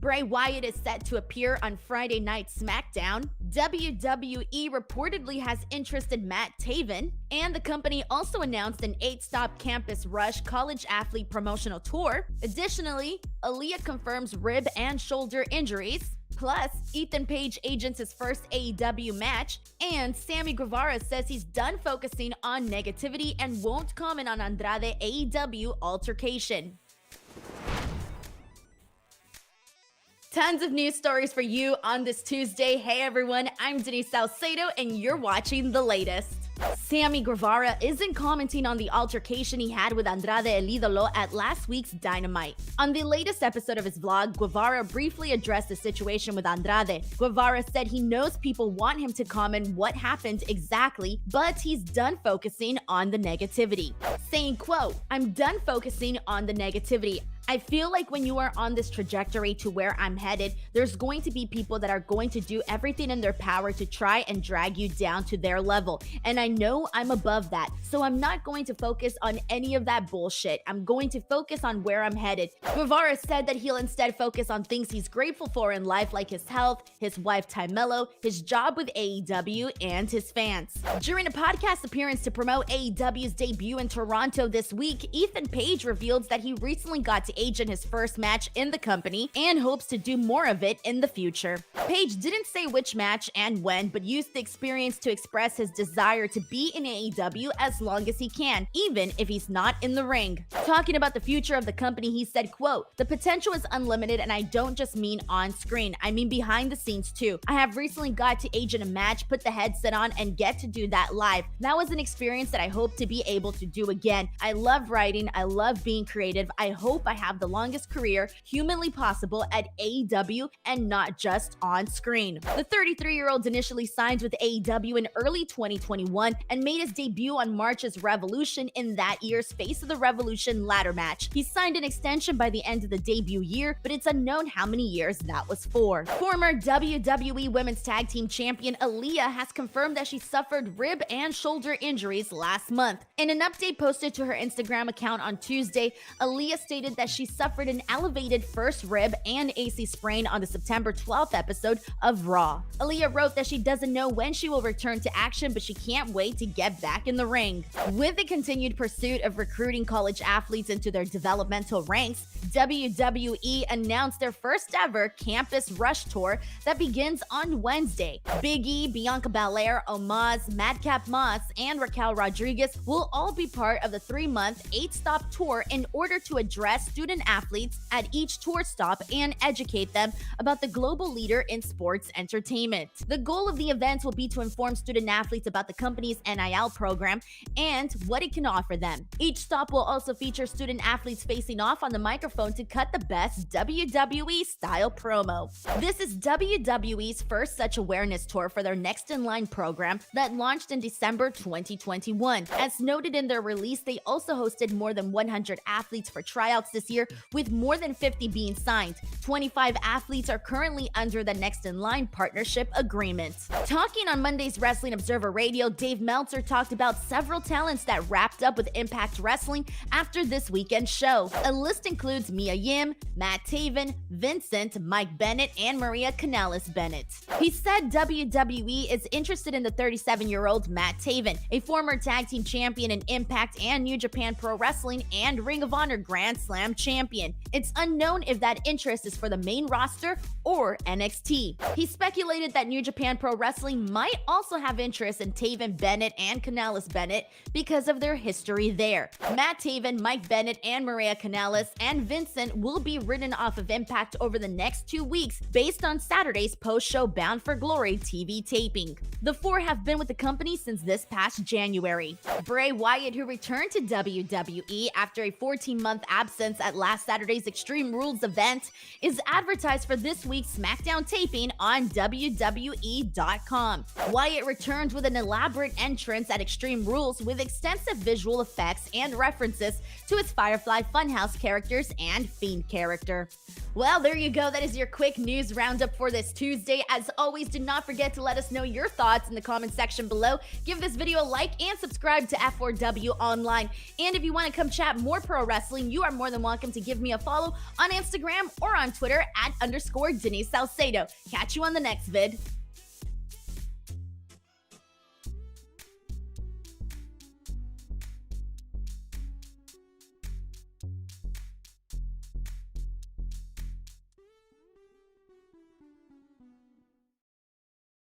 Bray Wyatt is set to appear on Friday Night SmackDown. WWE reportedly has interest in Matt Taven. And the company also announced an 8-stop Campus Rush college athlete promotional tour. Additionally, Aaliyah confirms rib and shoulder injuries. Plus, Ethan Page agents his first AEW match, and Sammy Guevara says he's done focusing on negativity and won't comment on Andrade AEW altercation. Tons of news stories for you on this Tuesday. Hey everyone, I'm Denise Salcedo and you're watching The Latest. Sammy Guevara isn't commenting on the altercation he had with Andrade El Idolo at last week's Dynamite. On the latest episode of his vlog, Guevara briefly addressed the situation with Andrade. Guevara said he knows people want him to comment what happened exactly, but he's done focusing on the negativity. Saying, quote, "I'm done focusing on the negativity. I feel like when you are on this trajectory to where I'm headed, there's going to be people that are going to do everything in their power to try and drag you down to their level. And I know I'm above that, so I'm not going to focus on any of that bullshit. I'm going to focus on where I'm headed." Guevara said that he'll instead focus on things he's grateful for in life, like his health, his wife Tymello, his job with AEW, and his fans. During a podcast appearance to promote AEW's debut in Toronto this week, Ethan Page revealed that he recently got to agent his first match in the company and hopes to do more of it in the future. Page didn't say which match and when, but used the experience to express his desire to be in AEW as long as he can, even if he's not in the ring. Talking about the future of the company, he said, quote, "The potential is unlimited, and I don't just mean on screen, I mean behind the scenes too. I have recently got to agent a match, put the headset on, and get to do that live. That was an experience that I hope to be able to do again. I love writing, I love being creative. I hope I have the longest career humanly possible at AEW and not just on screen." The 33-year-old initially signed with AEW in early 2021 and made his debut on March's Revolution in that year's Face of the Revolution ladder match. He signed an extension by the end of the debut year, but it's unknown how many years that was for. Former WWE Women's Tag Team Champion Aaliyah has confirmed that she suffered rib and shoulder injuries last month. In an update posted to her Instagram account on Tuesday, Aaliyah stated that she suffered an elevated first rib and AC sprain on the September 12th episode of Raw. Aaliyah wrote that she doesn't know when she will return to action, but she can't wait to get back in the ring. With the continued pursuit of recruiting college athletes into their developmental ranks, WWE announced their first ever Campus Rush Tour that begins on Wednesday. Big E, Bianca Belair, Omos, Madcap Moss, and Raquel Rodriguez will all be part of the 3-month, 8-stop tour in order to address student athletes at each tour stop and educate them about the global leader in sports entertainment. The goal of the event will be to inform student athletes about the company's NIL program and what it can offer them. Each stop will also feature student athletes facing off on the microphone to cut the best WWE-style promo. This is WWE's first such awareness tour for their Next in Line program that launched in December 2021. As noted in their release, they also hosted more than 100 athletes for tryouts this year, with more than 50 being signed. 25 athletes are currently under the Next in Line partnership agreement. Talking on Monday's Wrestling Observer Radio, Dave Meltzer talked about several talents that wrapped up with Impact Wrestling after this weekend's show. A list includes Mia Yim, Matt Taven, Vincent, Mike Bennett, and Maria Kanellis Bennett. He said WWE is interested in the 37-year-old Matt Taven, a former tag team champion in Impact and New Japan Pro Wrestling and Ring of Honor Grand Slam champion. It's unknown if that interest is for the main roster or NXT. He speculated that New Japan Pro Wrestling might also have interest in Taven, Bennett, and Kanellis Bennett because of their history there. Matt Taven, Mike Bennett, and Maria Kanellis and Vincent will be written off of Impact over the next 2 weeks based on Saturday's post-show Bound for Glory TV taping. The four have been with the company since this past January. Bray Wyatt, who returned to WWE after a 14-month absence at last Saturday's Extreme Rules event, is advertised for this week's SmackDown taping on WWE.com. Wyatt returned with an elaborate entrance at Extreme Rules with extensive visual effects and references to his Firefly Funhouse characters and Fiend character. Well, there you go. That is your quick news roundup for this Tuesday. As always, do not forget to let us know your thoughts in the comment section below. Give this video a like and subscribe to F4W Online. And if you want to come chat more pro wrestling, you are more than welcome welcome to give me a follow on Instagram or on Twitter @_Denise Salcedo. Catch you on the next vid.